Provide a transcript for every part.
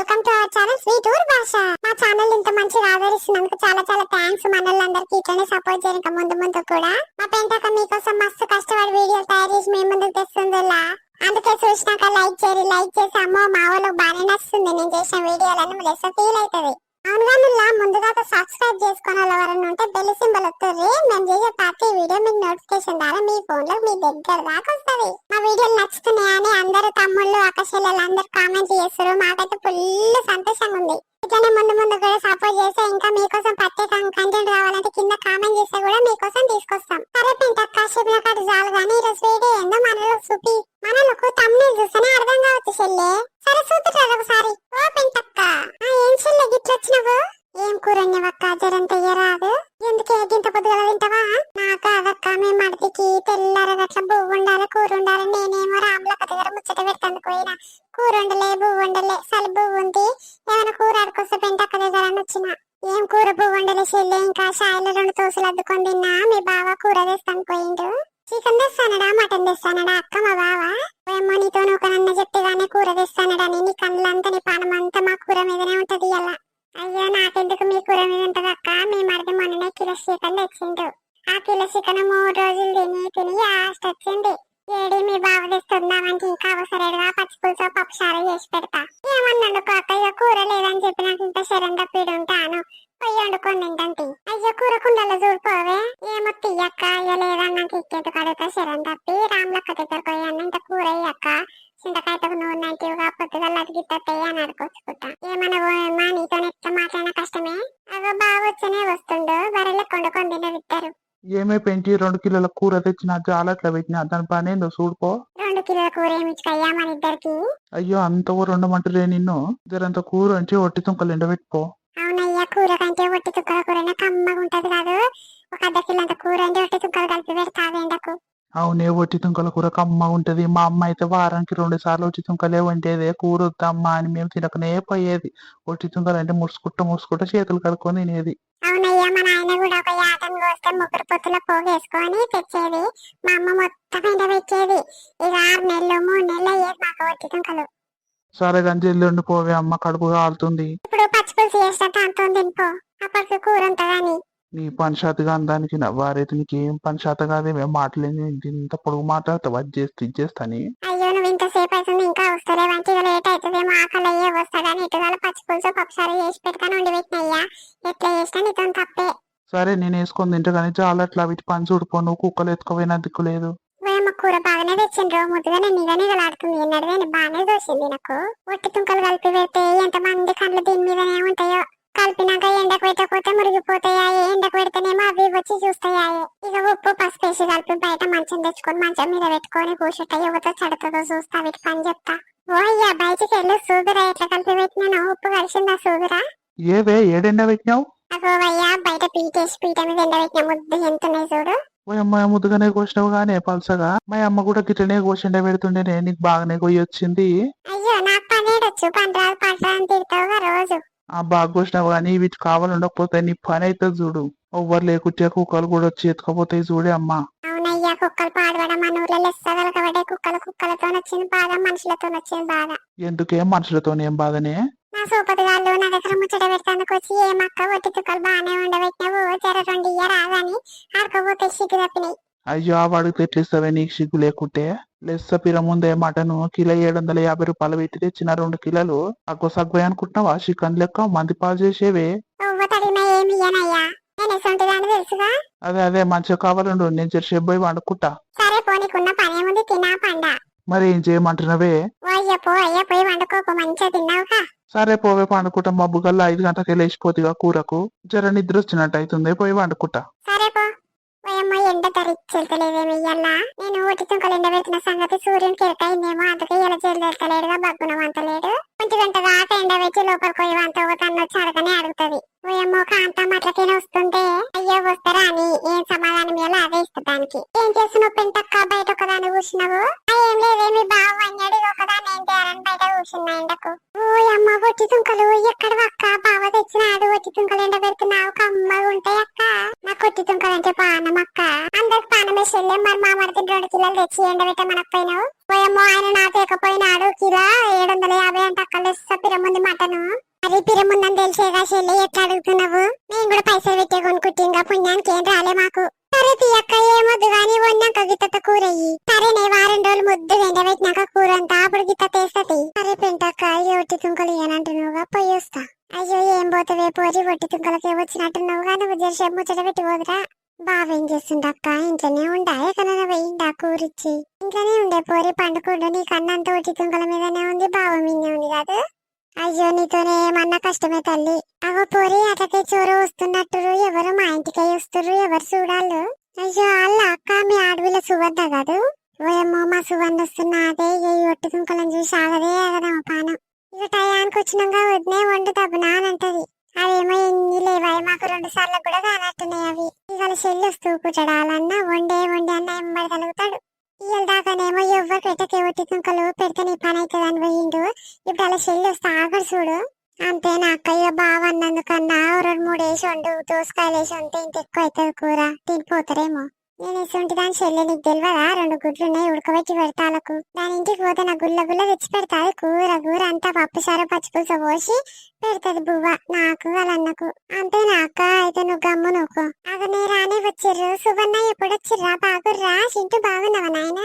Welcome to our channel sweet ఊర్ భాష. మా ఛానల్ ఇంత మంచిగా ఆదరిస్తున్నందుకు చాలా చాలా థ్యాంక్స్. మనల్లందరికీ ఇట్లనే సపోర్ట్ చేయడానికి ముందు కూడా మా పెంటక్క మీకోసం మస్తు కష్టపడి వీడియోలు తయారు చేసి మీ ముందుకు తెస్తుందిలా. అందుకే చూసినాక లైక్ చేసి అమ్మో మా వాళ్ళకి బాగానే నచ్చుతుంది నేను చేసిన వీడియోలను లెస్ ఫీల్ అవుతుంది. అవునుగా ముందుగా సబ్స్క్రైబ్ చేసుకున్న వాళ్ళు ఎవరైనా ఉంటే బెల్ సింబల్ వస్తుంది. మేము చేసే ప్రతి వీడియో మీకు నోటిఫికేషన్ ద్వారా మీ ఫోన్ లో మీ దగ్గర దాకా వస్తుంది. మా వీడియోలు నచ్చుతున్నాయని అందరూ తమ్ముళ్ళు అక్కచెల్లెలు అందరూ కామెంట్ చేస్తారు. మాకైతే ఫుల్ సంతోషంగా ఉంది. ఇట్లనే ముందు కూడా సపోర్ట్ చేస్తే ఇంకా మీకోసం ప్రత్యేకంగా కంటెంట్ కావాలంటే కింద కామెంట్ చేస్తే కూడా మీకోసం తీసుకొస్తాం. సరే పెంటక్క చెప్పిన కాదు చాలు కానీ ఈరోజు వీడియో ఏందో మనలకు తమ్ముళ్ళు చూస్తేనే అర్థం కావచ్చు చెల్లె. సరే చూద్దాం ఒకసారి. ఓ పెంటక్క ఏం చెల్లె గిట్లొచ్చినవు? ఏం కూర అక్క జరంత రాదు ఎందుకే గింత పొద్దుగల తింటావా? నాకు అదక్క మేము మడికి తెల్లారగట్ల బువ్వు ఉండాలి కూర ఉండాలి. నేనేమో రాములక్క దగ్గర ముచ్చట పెడతాను పోయినా కూర ఉండలే బువ్వు ఉండలే సలి బువ్వు ఉంది ఏమైనా కూర ఆడుకొస్తే పెంటక్క దగ్గర అని వచ్చిన. ఏం కూర బువ్వు ఉండలే చెల్లి ఇంకా షాయిలో 2 దోశలు అద్దుకొని తిన్నా. మీ బావ కూర తెస్తాను పోయిండు. చికెన్ తెస్తానడా మటన్ తెస్తానడా అక్క మా బావ? ఏమో నీతో నూకనన్న చెప్తేగానే కూర తెస్తానడని నీ కళ్ళంతా నీ పానమంతా మా కూర మీదనే ఉంటది అలా. అయ్యో నాకెందుకు మీ కూర మీద ఉంటది అక్క. మీ మరిది మొన్ననే కిలో చికెన్ తెచ్చిండు. ఆ కిలో చికెన్ 3 రోజులు తిని లాస్ట్ వచ్చింది. ఏడి మీ బావ తెస్తున్నామంటే ఇంకా అవసరంగా పచ్చిపులుసు పప్పుసారు చేసి పెడతా. ఏమన్నాడు అక్క ఇక కూర లేదని చెప్పి నాకు ఇంత శరంగా పీడుంటాను పొయ్యి వండుకొని తింటంటి. అయ్యో కూర కుండలో చూడిపోవే ఏమో తీయక్క అయ్యో లేదన్నాక ఇక్కేందుకు అడుగుతా శరం తప్పి రాములక్క దగ్గరకు పోయాను. ఇంత కూర అయ్యక్క చింతకాయతో నూనె నైతిగా పొద్దుగా అదిగిత్తయ్య అని అడుకొచ్చుకుంటా. ఏమన్నా నీతో ఎట్లా మాట్లాడిన కష్టమే. అగో బాగా వచ్చనే వస్తుండు బరెల కొండుకొని తినవిస్తారు. ఏమే పెంచి 2 కిలోల కూర తెచ్చిన జాలట్లా పెట్టినా దాని పని ఏందో చూడుకో. 2 కిలోల కూర ఏమిచ్చుకయ్యా మన ఇద్దరికి? అయ్యో అంత వండమంటారే నిన్ను. జరంత కూర అంటే ఒట్టి తుంకలు ఎండబెట్టుకో. అవునయ్యా కూర కంటే ఒట్టి తుక్కల కూర కమ్మగా ఉంటది కాదు. ఒక 1/2 కిలో కూర అంటే ఒట్టి తుక్కలు కలిపి పెడతావు ఎండకు. అవునే ఒట్టి తుంకల కూర కమ్మగా ఉంటది. మా అమ్మ అయితే వారానికి 2 సార్లు ఒట్టి తుంకలే వండేదే. కూర వద్దమ్మా అని మేము తినకనే పోయేది. ఒట్టి తుంకలు అంటే ముడుచుకుంటా చేతులు కడుక్కొని తినేది. అవునయ్యా మా నాయన కూడా ఒక యాటం కోస్తే 3 పొత్తుల పోగేసుకొని తెచ్చేది. మా అమ్మ మొత్తం ఎండబెట్టేది. ఇక 6 నెలలు 3 నెలలు అయ్యేది మాకు ఒట్టి తుంకలు. సరే కానీ జల్లుండి పోవే అమ్మ కడుపు కాలుతుంది. ఇప్పుడు పచ్చిపులుసు చేసినట్టు అంత తినిపో అప్పటికి కూర ఉంటదని. నీ పనిశాతగా అందానికి వారైతే నీకేం పనిశాత కాదే మేము మాటలేని ఇంత పొడుగు మాట్లాడతావు అది చేస్తే ఇచ్చేస్తాని. అయ్యో నువ్వు ఇంతసేపు అవుతుంది ఇంకా వస్తలేవంటే ఇక లేట్ అవుతుందేమో ఆకలి అయ్యే వస్తాడని ఇటుగాల పచ్చిపులుసు పప్పుసారి చేసి పెడతాను వండి పెట్టినయ్యా. ఎట్లా చేసినా నీతో తప్పే. సరే నేను వేసుకొని తింటా కానీ చాలా అట్లా వీటి పని చూడుకో. నువ్వు కుక్కలు ఎత్తుకోపోయినా దిక్కులేదు. వేమ కూర బాగానే తెచ్చిండ్రు ముద్దుగానే నిగనిగలాడుతుంది. ఎన్నడదే బాగానే దోసింది నాకు. ఒట్టి తుంకలు కలిపి పెడితే ఎంతమంది కళ్ళు దీని మీదనే ఉంటాయో. కలిపినాక ఎండకు పెట్టకపోతే మురిగిపోతాయి. ఎండకు పెడితేనేమో అవి వచ్చి చూస్తాయి. ఇక ఉప్పు పసుపు వేసి కలిపి బయట మంచం తెచ్చుకొని మంచం మీద పెట్టుకొని కూర్చుంటా. యువత చెడుతుందో చూస్తా వీటి పని చెప్తా. ఓ అయ్యా బయటికి వెళ్ళు సూదురా ఎట్లా కలిపి పెట్టినా ఉప్పు కలిసిందా సూదురా? ఏవే ఏడెండ పెట్టినావు? అగోవయ్యా బయట పీటేసి పీట మీద ఎండ పెట్టిన ముద్దు ఎంతున్నాయి చూడు. ఓ అమ్మ ముద్దుగానే కోసినావు గానే పల్సగా. మా అమ్మ కూడా గిట్లనే కోసిండే పెడుతుండేనే నీకు బాగానే కొయ్యి వచ్చింది. అయ్యో నాకు పనేడొచ్చు పంటరాలు పంటరాని తిడతావుగా రోజు. ఆ బాగా కోసినావు కానీ వీటి కావాలి ఉండకపోతే నీ పని అయితే చూడు. ఎవ్వరు లేకుంటే కుక్కలు కూడా వచ్చి ఎత్తుకపోతాయి చూడే అమ్మా. అవునయ్యా కుక్కలు పాడబడం మన ఊర్లో లెస్సగల కాబట్టి కుక్కలతో వచ్చింది బాధ మనుషులతో వచ్చింది బాధ. ఎందుకే మనుషులతో ఏం బాధనే? నా సూపతిగాళ్ళు నా దగ్గర ముచ్చట పెడతానికి వచ్చి ఏమక్క ఒట్టి తుక్కలు బాగానే ఉండబెట్టినావు జర 2 ఇయ్య రాదని ఆడుకోపోతే సిగ్గు తప్పినాయి. అయ్యో వాడికి తెచ్చిస్తావే నీకు సిగ్గు లేకుంటే. లెస్స పిర ముందే మటన్ కిలో 750 రూపాయలు పెట్టి తెచ్చిన 2 కిలోలు అక్కో సగ్గుపోయి అనుకుంటున్నావా? చికెన్ లెక్క మంది పాలు చేసేవే. తడినా ఏమి ఇయ్యనయ్యా నేను ఎసొంటిదాన్ని తెలుసుగా. అదే మంచిగా కావాలండు నేను చెరిసే పోయి వండుకుంటా. సరే పోనీకున్న పనేముంది తినా పండా. మరి ఏం చేయమంటున్నావే? అయ్యా పోయి వండుకోకు మంచిగా తిన్నావుగా. సరే పోవే పండుకుంటా. మబ్బు గల్లా 5 గంటలకి లేచిపోతుగా కూరకు జర నిద్ర వచ్చినట్టు అవుతుంది పోయి వండుకుంటా. సరే పో. ఓయమ్మో ఎండ తరిచెళ్తలేదేమి ఇయ్యల్లా. నేను ఒట్టి తుంకలు ఎండబెట్టిన సంగతి సూర్యునికి ఎరకైందేమో అందుకే ఇలా చెల్లెడతలేడుగా బగ్గున వంటలేడు. 1 గంట దాకా ఎండబెట్టి లోపలికి పోయి వంట తను వచ్చి అడగనే అడుగుతుంది. ఓయమ్మో కాంతం అట్లకైనా వస్తుంటే అయ్యో వస్తారా అని ఏం సమాధానం ఇవ్వాలో అదే ఇస్తా దానికి. ఏం చేస్తున్నావు పెంటక్క బయట ఒకదాన్ని కూర్చున్నావు? ఏం ఏం లేదేమి బావ అన్నాడు ఒకదాన్ని ఏం తేరని బయట కూర్చున్నా ఎండకు. ఓ అమ్మ ఒట్టి తుంకలు ఎక్కడ అక్క బావ తెచ్చినాడు ఒట్టి తుంకలు ఎండ పెడుతున్నావు కమ్మగా ఉంటాయి అక్క. నాకు ఒట్టి తుంకలు అంటే పానం అక్క. అందరికి పానమే చెల్లె మరి మా మరిది 2 కిలోలు తెచ్చి ఎండ పెట్ట మనకపోయినావు. పోయమ్మో ఆయన నా తేకపోయినాడు కిలో 750 అంటే అక్కలు పిరముంది మటను. అది పిరముందని తెలిసేగా చెల్లి ఎట్లా అడుగుతున్నావు. నేను కూడా పైసలు పెట్టే కొనుక్కుంటా పుణ్యానికి ఏం రాలే మాకు. సరే తీయక్క ఏమొద్దు గాని వన్నాక గిత్తత కూరయ్యి. సరేనే వారం రోజులు ముద్దు ఎండబెట్టినాక కూర అంతా అప్పుడు గిత్త తెస్తది. సరే పెంటక్క ఒట్టి తుంకలు ఇయ్యనంటున్నావుగా పోయి వస్తా. అయ్యో ఏం పోతావే పోరి ఒట్టి తుంకలకే వచ్చినట్టున్నావుగా నువ్వు జరసేపు ముచ్చట పెట్టి పోదురా. బావేం చేస్తుండక్క ఇంట్లోనే ఉండా ఎక్కడైనా పోయిండా కూరిచ్చి. ఇంట్లోనే ఉండే పోరి పండుకుండు నీ కన్నంత ఒట్టి తుంకల మీదనే ఉంది బావ మీదే ఉంది కాదు. అయ్యో నీతోనే ఏమన్నా కష్టమే తల్లి. అగో పోరి అటకే చోర వస్తున్నట్టురు ఎవరు మా ఇంటికే వస్తురు ఎవరు చూడాలు. అయ్యో అల్ల అక్క మీ ఆడవిల సుగంధ కాదు. ఓయమ్మో మా సుగంధ వస్తున్నా అదే ఏ ఒట్టి తుంకలను చూసి ఆగదే ఆగదాం పానం. ఇక టయానికి వచ్చినాక వదినే వండు దబ్బునా అని అంటది. అవేమో ఎన్ని లేవాయి మాకు 2 సార్లు కూడా కానట్టున్నాయి అవి. ఇవాళ చెల్లి వస్తూ కుట్టడాలన్నా వండే అన్న ఎంబడి కలుగుతాడు. ఇవాళ దాకానేమో ఎవ్వరు పెట్టకే ఒట్టి తుంకలు పెడితే నీ పని అవుతుందని పోయిండు. ఇప్పుడు అలా చెల్లి వస్తే ఆగడు చూడు. అంతేనా అక్కయ్య బావ అన్నందుకన్నా 2-3 వేసి వండు దోసకాయలు వేసి వంటే ఇంత ఎక్కువ అవుతుంది కూర తినిపోతారేమో. నేను వేసుంటే దాని చెల్లి నీకు తెలియదా 2 గుడ్లు ఉన్నాయి ఉడకబెట్టి పెడతాలకు. దాని ఇంటికి పోతే నా గుల్ల తెచ్చి పెడతాది కూర అంతా పప్పుసార పచ్చిపులుస పోసి పెడతది బువ్వ నాకు వాళ్ళన్నకు. అంతేనా అక్క అయితే నువ్వు గమ్ము నువ్వు అగనే రానే వచ్చిర్రు. సువర్ణ ఎప్పుడు వచ్చిర్రా బాగుర్రా చింటూ బాగున్నావా నాయన.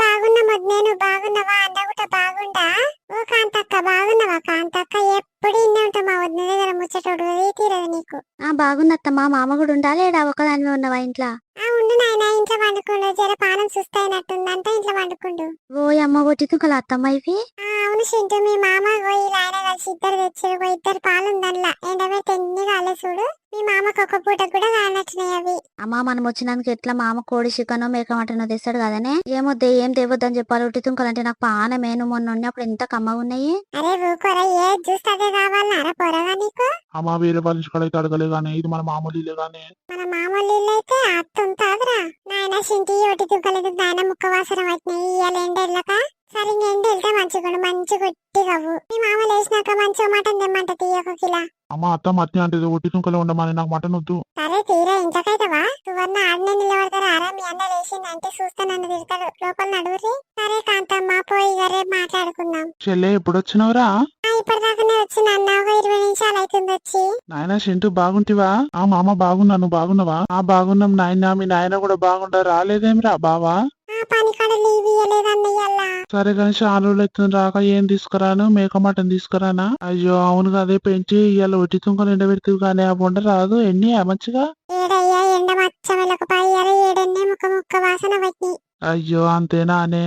బాగున్నా మొద్దు నువ్వు బాగున్నావా అన్నగుట బాగుండా. ఓ కాంతక్క బాగున్నావా కాంతక్క ఎప్పుడు ఇన్నే ఉంటా మా వదిన దగ్గర ముచ్చటోడు తీరదు నీకు. బాగున్నత్త మా మామ కూడా ఉండాలేడా ఒకదానివే ఉన్నవా ఇంట్లో. ఉండు నాయన ఇంట్లో వండుకుండు జర పానం సుస్తైనట్టుందంట ఇంట్లో వండుకుండు. ఓ అమ్మ ఒట్టి తుంకలు అత్తమ్మ ఇవి. అవును చింటూ మీ మామ ఇలా ఆయన కలిసి ఇద్దరు తెచ్చారు 2 పాలు ఉందల్లా ఎండబెట్టి ఎన్ని కాలే చూడు. మీ మామకు ఒక పూట కూడా కానట్టున్నాయి అవి. అమ్మా మనం వచ్చినందుకు ఎట్లా మామ కోడి చికెనో మేక మటనో తెస్తాడు కదనే. ఏమొద్దే ఏం తేవద్దని చెప్పాలి ఒట్టి తుంకలు అంటే నాకు పానమే. నువ్వు మొన్న ఉన్నప్పుడు ఎంత కమ్మగా ఉన్నాయి. అరే ఊకోరా ఏ జ్యూస్ అదే కావాలన్నారా పొరగా నీకు. అమ్మ వేరే వాళ్ళ నుంచి అయితే అడగలే గానీ ఇది మన మామూలు ఇల్లే గానీ. మన మామూలు ఇల్లు అయితే అత్తుంటాదిరా నాయన చింటి ఒట్టి తుంకలేదు నాయన ముక్క వాసన పట్టినాయి ఇవాళ ఎండెళ్ళక. సరే ఎండ వెళ్తే మంచి కొట్టి కవ్వు. మీ మామ లేచినాక మంచిగా మటన్ తెమ్మంట తీయ 1 కిలో. అమ్మ అత్త మత్తి అంటే ఒట్టి తుంకలే ఉండమని నాకు మటన్ వద్దు. సరే తీరా ఇంతకైతవా సువర్ణ ఆడనే నిలబడతారా ఆరా మీ అన్న లేచిందంటే చూస్తే నన్ను తిడతాడు లోపల నడువురి. సరే కాంతమ్మ పోయి రేపు మాట్లాడుకుందాం. చెల్లె ఎప్పుడు వచ్చినవరా. ఇప్పటిదాకానే వచ్చిన అన్న ఒక 20 నిమిషాలు అవుతుంది వచ్చి. నాయన చింటూ బాగుంటివా. ఆ మామ బాగున్నా నువ్వు బాగున్నావా. బాగున్నాం నాయన మీ నాయన కూడా బాగుంటా రాలేదేమిరా బావా. పని కాడ లీవ్ ఇయ్యలేదన్నయ్యల్లా. సరే కానీ చాలు ఎత్తున రాక ఏం తీసుకురాను మేక మటన్ తీసుకురానా. అయ్యో అవును కదే పెంచి ఇవాళ ఒట్టి తుంకలు ఎండబెడుతూ కానీ ఆ బొండ రాదు ఎన్ని మంచిగా. ఏడయ్యా ఎండ మచ్చమెలకపోయి ఏడెన్నే ముక్క వాసన పట్టి. అయ్యో అంతేనా అనే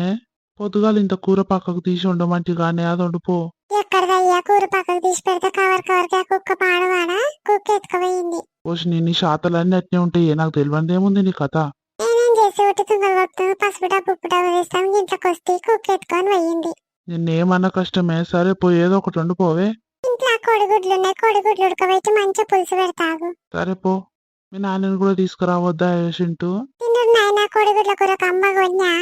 పొద్దుగాలు ఇంత కూర పక్కకు తీసి ఉండమంటి కానీ అది వండుపో. ఎక్కడదయ్యా కూర పక్కకు తీసి పెడితే కవర్కి కుక్క పాడవాడా కుక్క ఎత్తుకుపోయింది. పోసి నీ శాతలన్నీ అట్నే ఉంటాయి నాకు తెలియదేముంది నీ కథ. నేనేం చేసి ఒట్టి తుంగలు కొడుతుంది పసుపు డబ్బు ఉప్పు డబ్బు వేస్తాం ఇంట్లోకి వస్తే కుక్క ఎత్తుకొని పోయింది. నిన్నేమన్నా కష్టమే సరే పోయేదో ఒకటి వండుకోవే. ఇంట్లో కోడిగుడ్లు ఉన్నాయి కోడిగుడ్లు ఉడకబెట్టి మంచిగా పులుసు పెడతాగు. సరే పో మీ నాన్నని కూడా తీసుకురావద్దా చింటూ. తిండు నాయన కోడిగుడ్ల కూర కమ్మగా వన్నా.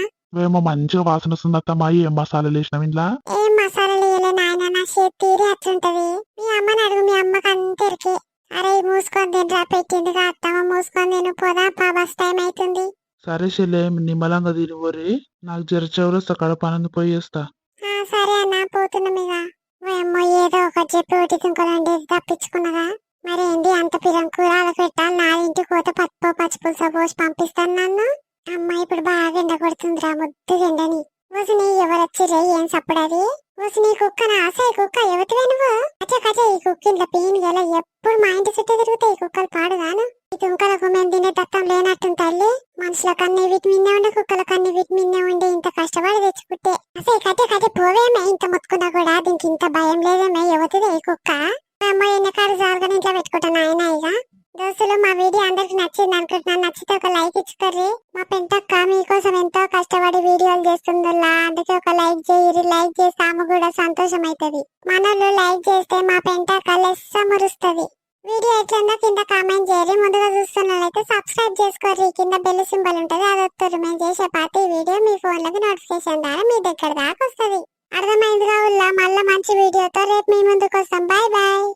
ఏమో మంచిగా వాసన వస్తుంది అత్తమ్మా ఏం మసాలాలు వేసినావు ఇంట్లో. ఏం మసాలాలు వేయలే నాయన నా చేతి తీరి అట్లుంటది. మీ అమ్మని అడుగు మీ అమ్మకి అంతరికే. అరే మూసుకొని తినరా పెట్టిందిగా అత్తమ్మ మూసుకొని తిను పోదా బస్ టైం అవుతుంది. సరే చెల్లె నిమ్మలంగా తినిపోరి నాకు జరచవరొస్తా కడపనంది పోయేస్తా. సరే అన్న పోతున్నాం ఇక. ఏమో ఏదో ఒకటి చెప్పి ఒట్టి తుంకలండి తప్పించుకున్నదా. మరి ఏంటి అంత పిరం కూర అలా పెట్టాలి 4 ఇంటికి పోతే పచ్చిపులుస పోసి పంపిస్తాను నన్ను. అమ్మ ఇప్పుడు బాగా ఎండ కొడుతుందిరా ముద్దు ఎండని. వసుని ఎవరు వచ్చిర్రే ఏం సప్పుడది. వసుని కుక్క నా ఆశ కుక్క ఎవతివే నువ్వు. కచ్చ ఈ కుక్క ఇంట్లో పీని గల ఎప్పుడు మా ఇంటి చుట్టూ తిరుగుతాయి ఈ కుక్కలు పాడుగాను. ఈ తుంకలకు మేము తినే దత్తం లేనట్టుంది తల్లి. మనుషుల కన్నీ విటమిన్ ఉండే కుక్కల కన్నీ విటమిన్ ఉండే ఇంత కష్టపడి తెచ్చుకుంటే అసలు కట్టే పోవేమే ఇంత మొత్తుకున్నా కూడా దీనికి ఇంత భయం లేదేమే ఎవతిదే ఈ కుక్క. అమ్మ ఎన్నకాడు జారుగా ఇంట్లో పెట్టుకుంటాను ఆయన. ఇక దోస్తులు మా వీడియో అందరికి నచ్చింది అనుకుంటున్నాను. నచ్చితే ఒక లైక్ ఇచ్చుకోర్రి. మా పెంటక్క మీకోసం ఎంతో కష్టపడి వీడియోలు చేస్తుందిలా అందుకే ఒక లైక్ చేయరు. లైక్ చేస్తే ఆమె కూడా సంతోషం అవుతుంది. మనోళ్ళు లైక్ చేస్తే మా పెంటక్క లెస్స మురుస్తుంది. వీడియో ఎట్లుందో కింద కామెంట్ చేయరి. ముందుగా చూస్తున్నట్లయితే సబ్స్క్రైబ్ చేసుకోర్రి. కింద బెల్ సింబల్ ఉంటది, అది వస్తుంది. మేము చేసే ప్రతి వీడియో మీ ఫోన్ లోకి నోటిఫికేషన్ ద్వారా మీ దగ్గర దాకా వస్తుంది. అర్థమైందిగా ఉల్లా? మళ్ళీ మంచి వీడియోతో రేపు మీ ముందుకు వస్తాం. Bye bye.